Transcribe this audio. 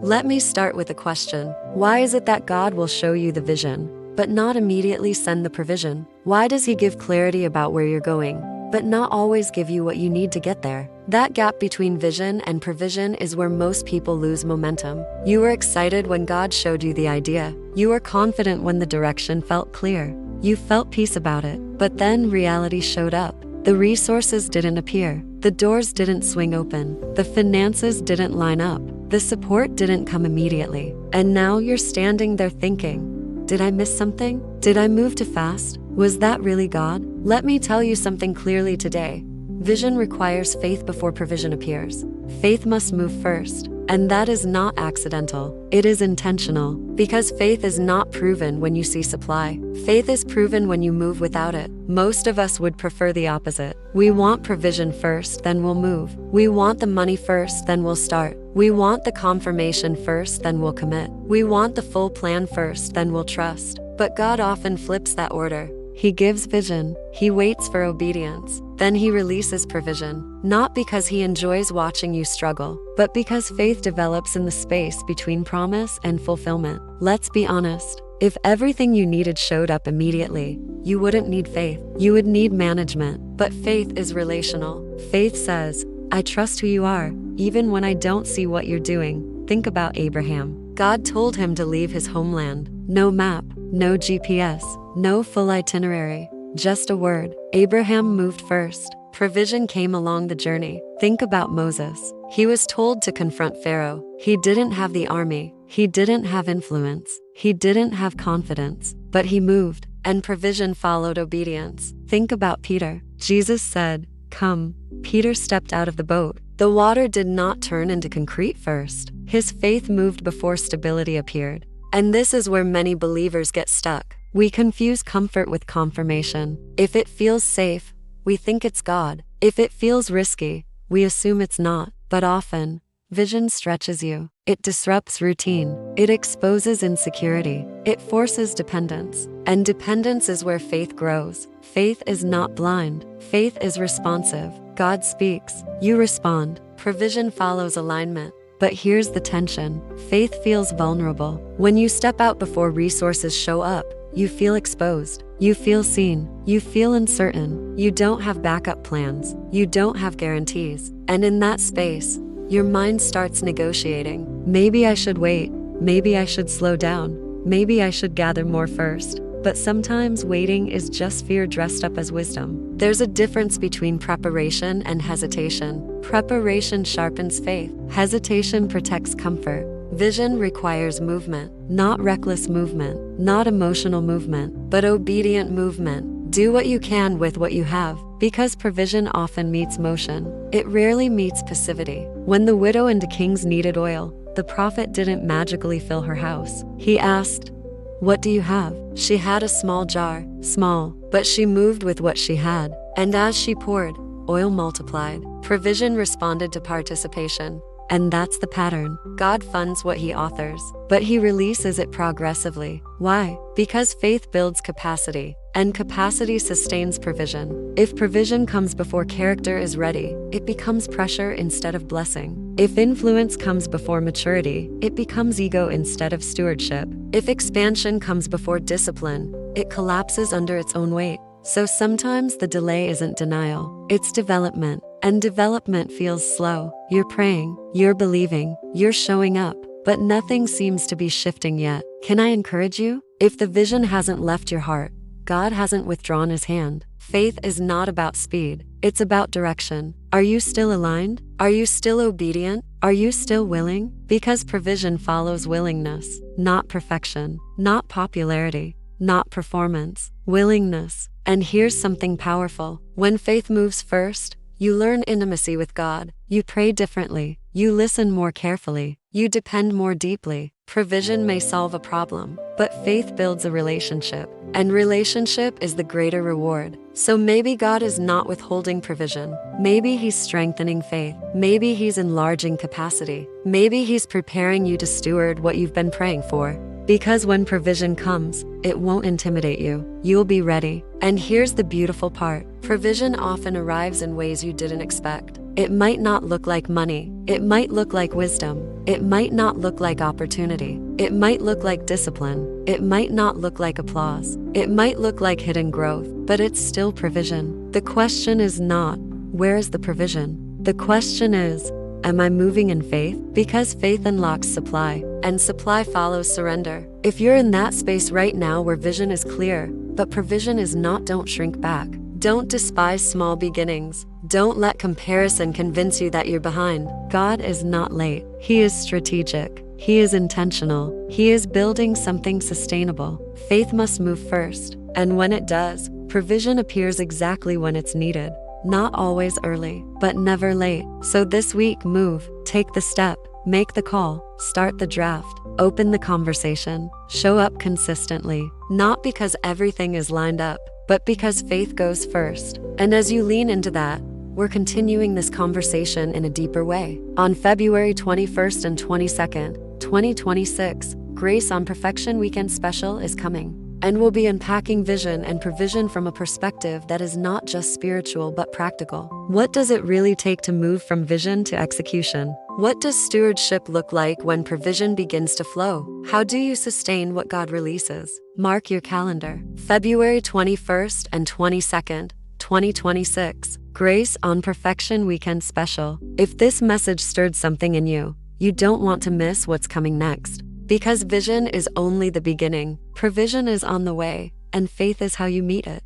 Let me start with a question. Why is it that God will show you the vision, but not immediately send the provision? Why does He give clarity about where you're going, but not always give you what you need to get there? That gap between vision and provision is where most people lose momentum. You were excited when God showed you the idea. You were confident when the direction felt clear. You felt peace about it, but then reality showed up. The resources didn't appear. The doors didn't swing open. The finances didn't line up. The support didn't come immediately. And now you're standing there thinking, did I miss something? Did I move too fast? Was that really God? Let me tell you something clearly today. Vision requires faith before provision appears. Faith must move first, and that is not accidental. It is intentional, because faith is not proven when you see supply. Faith is proven when you move without it. Most of us would prefer the opposite. We want provision first, then we'll move. We want the money first, then we'll start. We want the confirmation first, then we'll commit. We want the full plan first, then we'll trust. But God often flips that order. He gives vision, He waits for obedience, then He releases provision, not because He enjoys watching you struggle, but because faith develops in the space between promise and fulfillment. Let's be honest, if everything you needed showed up immediately, you wouldn't need faith, you would need management. But faith is relational. Faith says, I trust who you are, even when I don't see what you're doing. Think about Abraham. God told him to leave his homeland. No map, no GPS, no full itinerary, just a word. Abraham moved first. Provision came along the journey. Think about Moses. He was told to confront Pharaoh. He didn't have the army. He didn't have influence. He didn't have confidence. But he moved, and provision followed obedience. Think about Peter. Jesus said, "Come." Peter stepped out of the boat. The water did not turn into concrete first. His faith moved before stability appeared. And this is where many believers get stuck. We confuse comfort with confirmation. If it feels safe, we think it's God. If it feels risky, we assume it's not. But often, vision stretches you. It disrupts routine. It exposes insecurity. It forces dependence. And dependence is where faith grows. Faith is not blind. Faith is responsive. God speaks. You respond. Provision follows alignment. But here's the tension. Faith feels vulnerable. When you step out before resources show up, you feel exposed. You feel seen. You feel uncertain. You don't have backup plans. You don't have guarantees. And in that space, your mind starts negotiating. Maybe I should wait. Maybe I should slow down. Maybe I should gather more first. But sometimes waiting is just fear dressed up as wisdom. There's a difference between preparation and hesitation. Preparation sharpens faith. Hesitation protects comfort. Vision requires movement, not reckless movement, not emotional movement, but obedient movement. Do what you can with what you have, because provision often meets motion. It rarely meets passivity. When the widow and the kings needed oil, the prophet didn't magically fill her house. He asked, "What do you have?" She had a small jar, small, but she moved with what she had. And as she poured, oil multiplied. Provision responded to participation. And that's the pattern. God funds what He authors, but He releases it progressively. Why? Because faith builds capacity, and capacity sustains provision. If provision comes before character is ready, it becomes pressure instead of blessing. If influence comes before maturity, it becomes ego instead of stewardship. If expansion comes before discipline, it collapses under its own weight. So sometimes the delay isn't denial, it's development. And development feels slow. You're praying, you're believing, you're showing up, but nothing seems to be shifting yet. Can I encourage you? If the vision hasn't left your heart, God hasn't withdrawn His hand. Faith is not about speed, it's about direction. Are you still aligned? Are you still obedient? Are you still willing? Because provision follows willingness, not perfection, not popularity, not performance, willingness. And here's something powerful. When faith moves first, you learn intimacy with God. You pray differently. You listen more carefully. You depend more deeply. Provision may solve a problem, but faith builds a relationship, and relationship is the greater reward. So maybe God is not withholding provision. Maybe He's strengthening faith. Maybe He's enlarging capacity. Maybe He's preparing you to steward what you've been praying for. Because when provision comes, it won't intimidate you. You'll be ready. And here's the beautiful part. Provision often arrives in ways you didn't expect. It might not look like money. It might look like wisdom. It might not look like opportunity. It might look like discipline. It might not look like applause. It might look like hidden growth, but it's still provision. The question is not, where is the provision? The question is, am I moving in faith? Because faith unlocks supply, and supply follows surrender. If you're in that space right now where vision is clear, but provision is not, don't shrink back. Don't despise small beginnings. Don't let comparison convince you that you're behind. God is not late. He is strategic. He is intentional. He is building something sustainable. Faith must move first, and when it does, provision appears exactly when it's needed. Not always early, but never late. So this week, move, take the step, make the call, start the draft, open the conversation, show up consistently, not because everything is lined up, but because faith goes first. And as you lean into that, we're continuing this conversation in a deeper way. On February 21st and 22nd, 2026, Grace on Perfection Weekend Special is coming. And we'll be unpacking vision and provision from a perspective that is not just spiritual but practical. What does it really take to move from vision to execution? What does stewardship look like when provision begins to flow? How do you sustain what God releases? Mark your calendar. February 21st and 22nd, 2026, Grace on Perfection Weekend Special. If this message stirred something in you, you don't want to miss what's coming next. Because vision is only the beginning, provision is on the way, and faith is how you meet it.